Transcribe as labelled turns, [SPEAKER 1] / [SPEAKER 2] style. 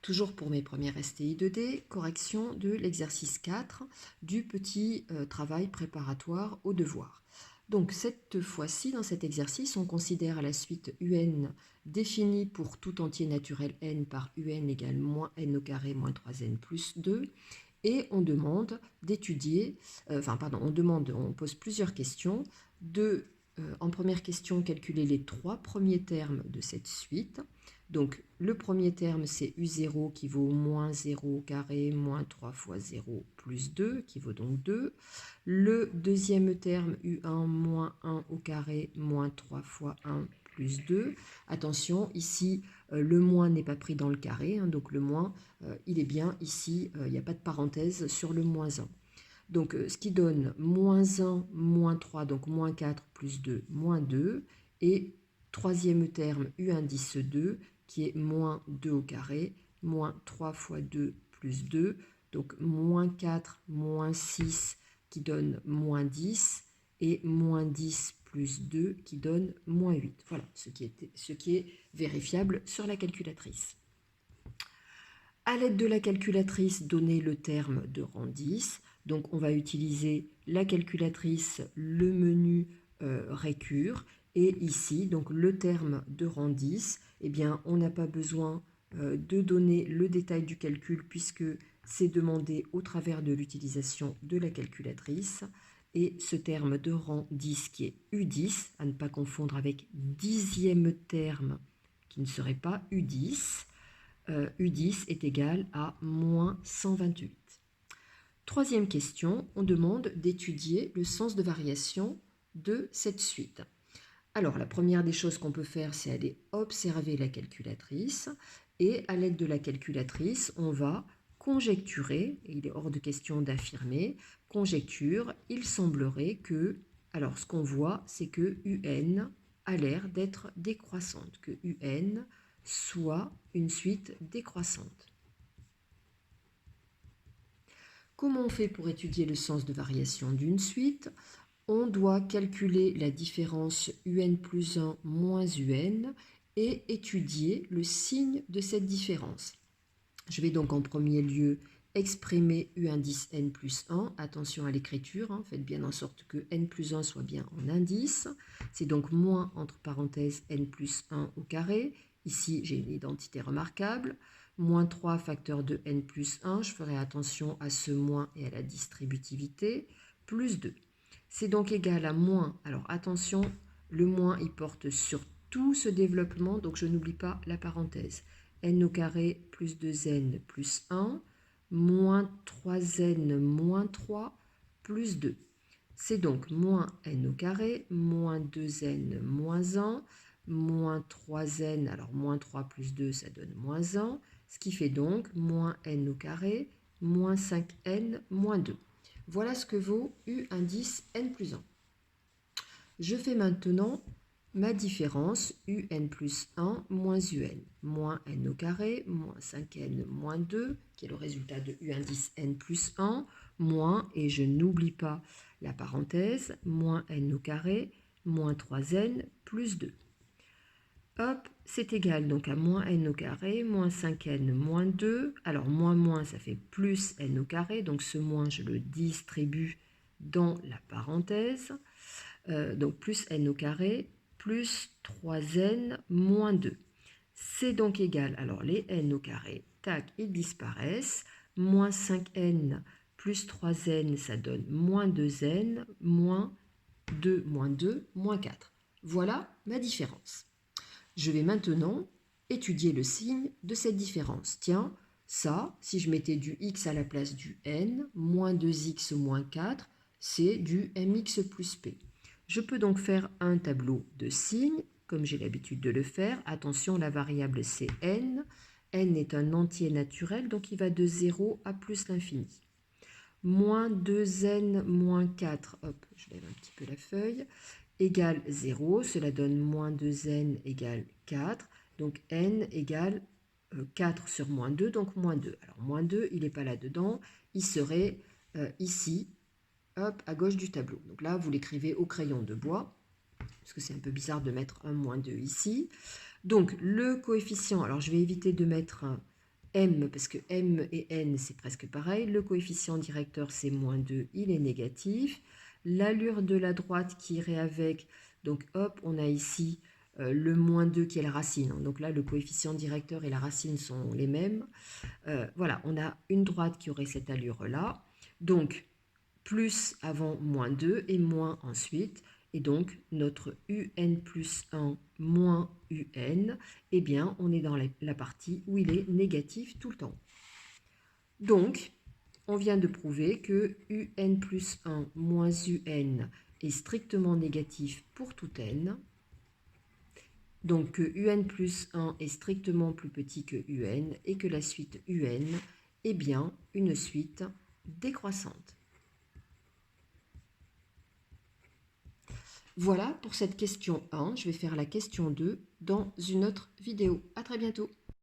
[SPEAKER 1] Toujours pour mes premières STI 2D, correction de l'exercice 4 du petit travail préparatoire au devoir. Donc cette fois-ci, dans cet exercice, on considère la suite UN définie pour tout entier naturel n par UN égale moins n au carré moins 3n plus 2. Et on demande d'étudier, on pose plusieurs questions. En première question, calculer les 3 premiers termes de cette suite. Donc, le premier terme, c'est U0 qui vaut moins 0 au carré, moins 3 fois 0 plus 2, qui vaut donc 2. Le deuxième terme, U1 moins 1 au carré, moins 3 fois 1 plus 2. Attention, ici, le moins n'est pas pris dans le carré, hein, donc le moins, il est bien ici, il n'y a pas de parenthèse sur le moins 1. Donc, ce qui donne moins 1, moins 3, donc moins 4 plus 2, moins 2. Et troisième terme, U indice 2, qui est moins 2 au carré, moins 3 fois 2 plus 2, donc moins 4, moins 6, qui donne moins 10, et moins 10 plus 2, qui donne moins 8. Voilà, ce qui est vérifiable sur la calculatrice. À l'aide de la calculatrice, donner le terme de rang 10. Donc, on va utiliser la calculatrice, le menu récure. Et ici, donc le terme de rang 10, eh bien, on n'a pas besoin de donner le détail du calcul puisque c'est demandé au travers de l'utilisation de la calculatrice. Et ce terme de rang 10 qui est U10, à ne pas confondre avec dixième terme qui ne serait pas U10, U10 est égal à moins 128. Troisième question, on demande d'étudier le sens de variation de cette suite. Alors, la première des choses qu'on peut faire, c'est aller observer la calculatrice. Et à l'aide de la calculatrice, on va conjecturer, et il est hors de question d'affirmer, conjecture, il semblerait que, alors ce qu'on voit, c'est que UN a l'air d'être décroissante, que UN soit une suite décroissante. Comment on fait pour étudier le sens de variation d'une suite? On doit calculer la différence UN plus 1 moins UN et étudier le signe de cette différence. Je vais donc en premier lieu exprimer U indice n plus 1. Attention à l'écriture, hein, faites bien en sorte que n plus 1 soit bien en indice. C'est donc moins entre parenthèses n plus 1 au carré. Ici, j'ai une identité remarquable. Moins 3 facteur de n plus 1. Je ferai attention à ce moins et à la distributivité. Plus 2. C'est donc égal à moins. Alors attention, le moins, il porte sur tout ce développement, donc je n'oublie pas la parenthèse. N au carré plus 2n plus 1, moins 3n moins 3 plus 2. C'est donc moins n au carré, moins 2n moins 1, moins 3n, alors moins 3 plus 2, ça donne moins 1, ce qui fait donc moins n au carré, moins 5n moins 2. Voilà ce que vaut U indice n plus 1. Je fais maintenant ma différence UN plus 1 moins UN, moins n au carré, moins 5n moins 2, qui est le résultat de U indice n plus 1, moins, et je n'oublie pas la parenthèse, moins n au carré, moins 3n plus 2. Hop, c'est égal donc à moins n au carré, moins 5n moins 2. Alors moins moins, ça fait plus n au carré, donc ce moins, je le distribue dans la parenthèse. Donc plus n au carré, plus 3n moins 2. C'est donc égal, alors les n au carré, tac, ils disparaissent. Moins 5n plus 3n, ça donne moins 2n, moins 2, moins 4. Voilà ma différence. Je vais maintenant étudier le signe de cette différence. Tiens, ça, si je mettais du x à la place du n, moins 2x moins 4, c'est du mx plus p. Je peux donc faire un tableau de signes, comme j'ai l'habitude de le faire. Attention, la variable c'est n. N est un entier naturel, donc il va de 0 à plus l'infini. Moins 2n moins 4, hop, je lève un petit peu la feuille, égale 0. Cela donne moins 2n égale 4. Donc n égale 4 sur moins 2, donc moins 2. Alors moins 2, il n'est pas là-dedans, il serait ici, hop, à gauche du tableau. Donc là, vous l'écrivez au crayon de bois, parce que c'est un peu bizarre de mettre un moins 2 ici. Donc le coefficient, alors je vais éviter de mettre un m, parce que m et n, c'est presque pareil. Le coefficient directeur, c'est moins 2, il est négatif. L'allure de la droite qui irait avec, donc hop, on a ici le moins 2 qui est la racine. Donc là, le coefficient directeur et la racine sont les mêmes. Voilà, on a une droite qui aurait cette allure-là. Donc, plus avant moins 2 et moins ensuite. Et donc, notre un plus 1 moins un, eh bien, on est dans la partie où il est négatif tout le temps. Donc, on vient de prouver que un plus 1 moins un est strictement négatif pour tout n. Donc, que un plus 1 est strictement plus petit que un et que la suite un est bien une suite décroissante. Voilà pour cette question 1. Je vais faire la question 2 dans une autre vidéo. À très bientôt.